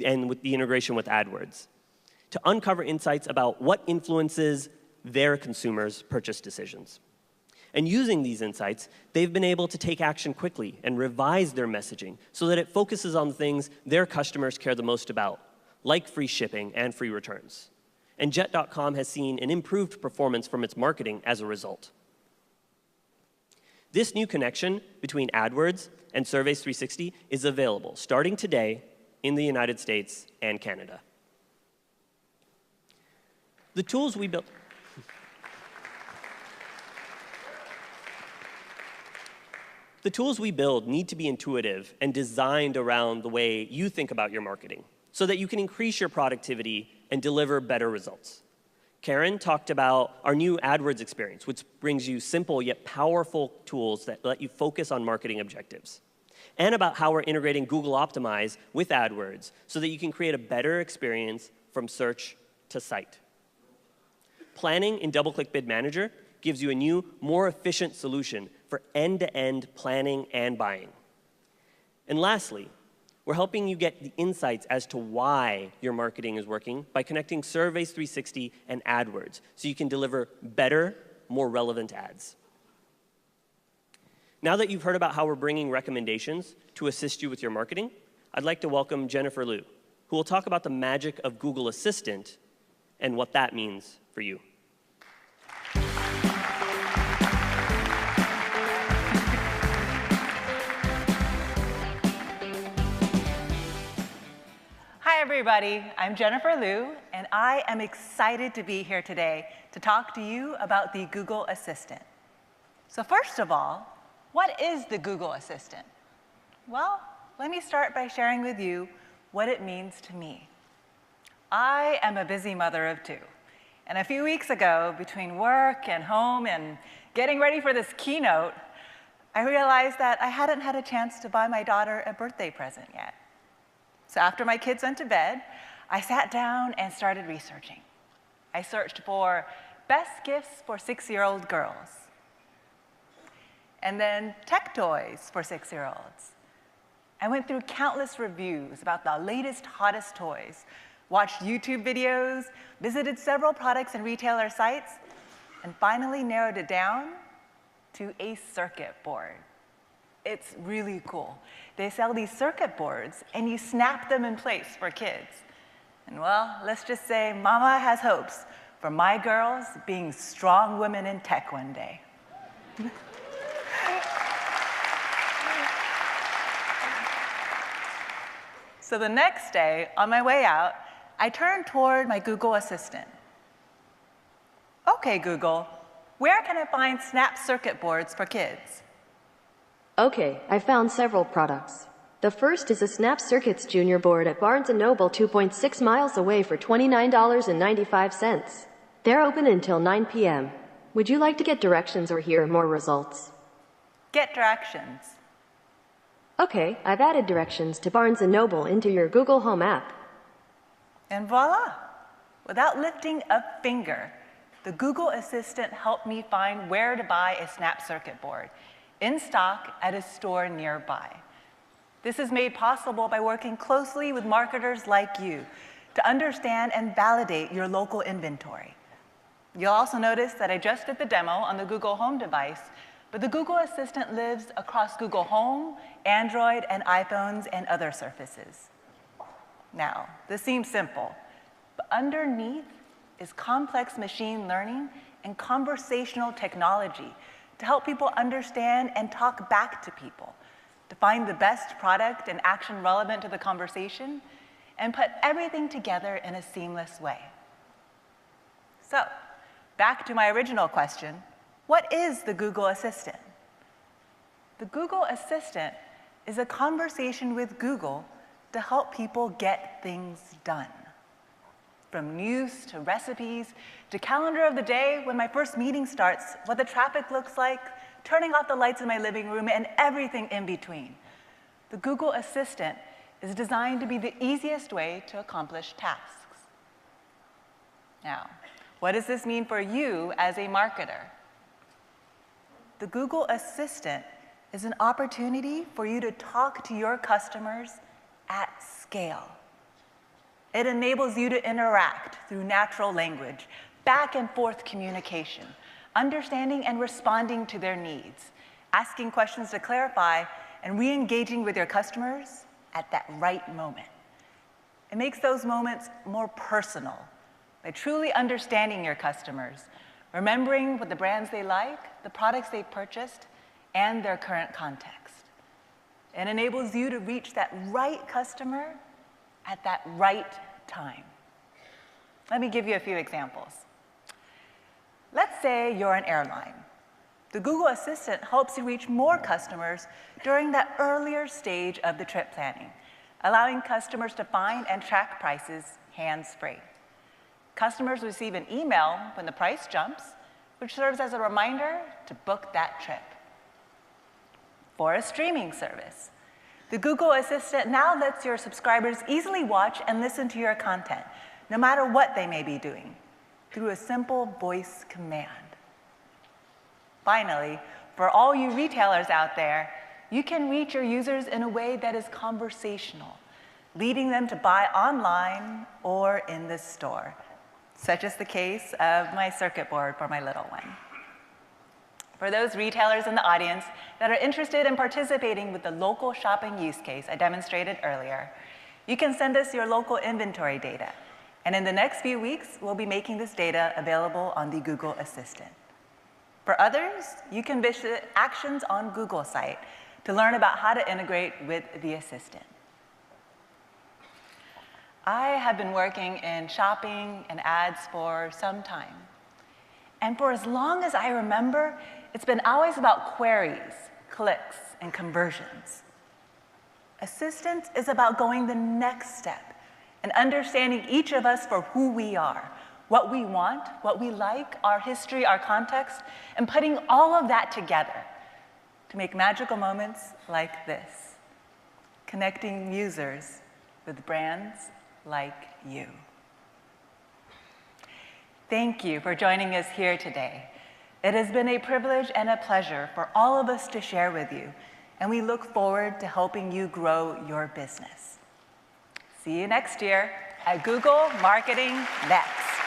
and with the integration with AdWords to uncover insights about what influences their consumers' purchase decisions. And using these insights, they've been able to take action quickly and revise their messaging so that it focuses on the things their customers care the most about, like free shipping and free returns. And Jet.com has seen an improved performance from its marketing as a result. This new connection between AdWords and Surveys 360 is available starting today in the United States and Canada. The tools we built need to be intuitive and designed around the way you think about your marketing so that you can increase your productivity and deliver better results. Karen talked about our new AdWords experience, which brings you simple yet powerful tools that let you focus on marketing objectives, and about how we're integrating Google Optimize with AdWords so that you can create a better experience from search to site. Planning in DoubleClick Bid Manager gives you a new, more efficient solution for end-to-end planning and buying. And lastly, we're helping you get the insights as to why your marketing is working by connecting Surveys 360 and AdWords so you can deliver better, more relevant ads. Now that you've heard about how we're bringing recommendations to assist you with your marketing, I'd like to welcome Jennifer Liu, who will talk about the magic of Google Assistant and what that means for you. Hi, everybody. I'm Jennifer Liu, and I am excited to be here today to talk to you about the Google Assistant. So first of all, what is the Google Assistant? Well, let me start by sharing with you what it means to me. I am a busy mother of two. And a few weeks ago, between work and home and getting ready for this keynote, I realized that I hadn't had a chance to buy my daughter a birthday present yet. So after my kids went to bed, I sat down and started researching. I searched for best gifts for 6-year-old girls, and then tech toys for 6-year-olds. I went through countless reviews about the latest, hottest toys, watched YouTube videos, visited several products and retailer sites, and finally narrowed it down to a circuit board. It's really cool. They sell these circuit boards, and you snap them in place for kids. And well, let's just say Mama has hopes for my girls being strong women in tech one day. So the next day, on my way out, I turned toward my Google Assistant. Okay, Google, where can I find snap circuit boards for kids? Okay, I found several products. The first is a Snap Circuits Junior board at Barnes & Noble 2.6 miles away for $29.95. They're open until 9 p.m. Would you like to get directions or hear more results? Get directions. Okay, I've added directions to Barnes & Noble into your Google Home app. And voila! Without lifting a finger, the Google Assistant helped me find where to buy a Snap Circuit board in stock at a store nearby. This is made possible by working closely with marketers like you to understand and validate your local inventory. You'll also notice that I just did the demo on the Google Home device, but the Google Assistant lives across Google Home, Android, and iPhones and other surfaces. Now, this seems simple, but underneath is complex machine learning and conversational technology to help people understand and talk back to people, to find the best product and action relevant to the conversation, and put everything together in a seamless way. So, back to my original question, what is the Google Assistant? The Google Assistant is a conversation with Google to help people get things done. From news to recipes to calendar of the day when my first meeting starts, what the traffic looks like, turning off the lights in my living room, and everything in between. The Google Assistant is designed to be the easiest way to accomplish tasks. Now, what does this mean for you as a marketer? The Google Assistant is an opportunity for you to talk to your customers at scale. It enables you to interact through natural language, back and forth communication, understanding and responding to their needs, asking questions to clarify, and re-engaging with your customers at that right moment. It makes those moments more personal by truly understanding your customers, remembering what the brands they like, the products they've purchased, and their current context. It enables you to reach that right customer at that right time. Let me give you a few examples. Let's say you're an airline. The Google Assistant helps you reach more customers during that earlier stage of the trip planning, allowing customers to find and track prices hands-free. Customers receive an email when the price jumps, which serves as a reminder to book that trip. For a streaming service, the Google Assistant now lets your subscribers easily watch and listen to your content, no matter what they may be doing, through a simple voice command. Finally, for all you retailers out there, you can reach your users in a way that is conversational, leading them to buy online or in the store, such as the case of my circuit board for my little one. For those retailers in the audience that are interested in participating with the local shopping use case I demonstrated earlier, you can send us your local inventory data. And in the next few weeks, we'll be making this data available on the Google Assistant. For others, you can visit Actions on Google site to learn about how to integrate with the Assistant. I have been working in shopping and ads for some time. And for as long as I remember, it's been always about queries, clicks, and conversions. Assistant is about going the next step and understanding each of us for who we are, what we want, what we like, our history, our context, and putting all of that together to make magical moments like this, connecting users with brands like you. Thank you for joining us here today. It has been a privilege and a pleasure for all of us to share with you, and we look forward to helping you grow your business. See you next year at Google Marketing Next.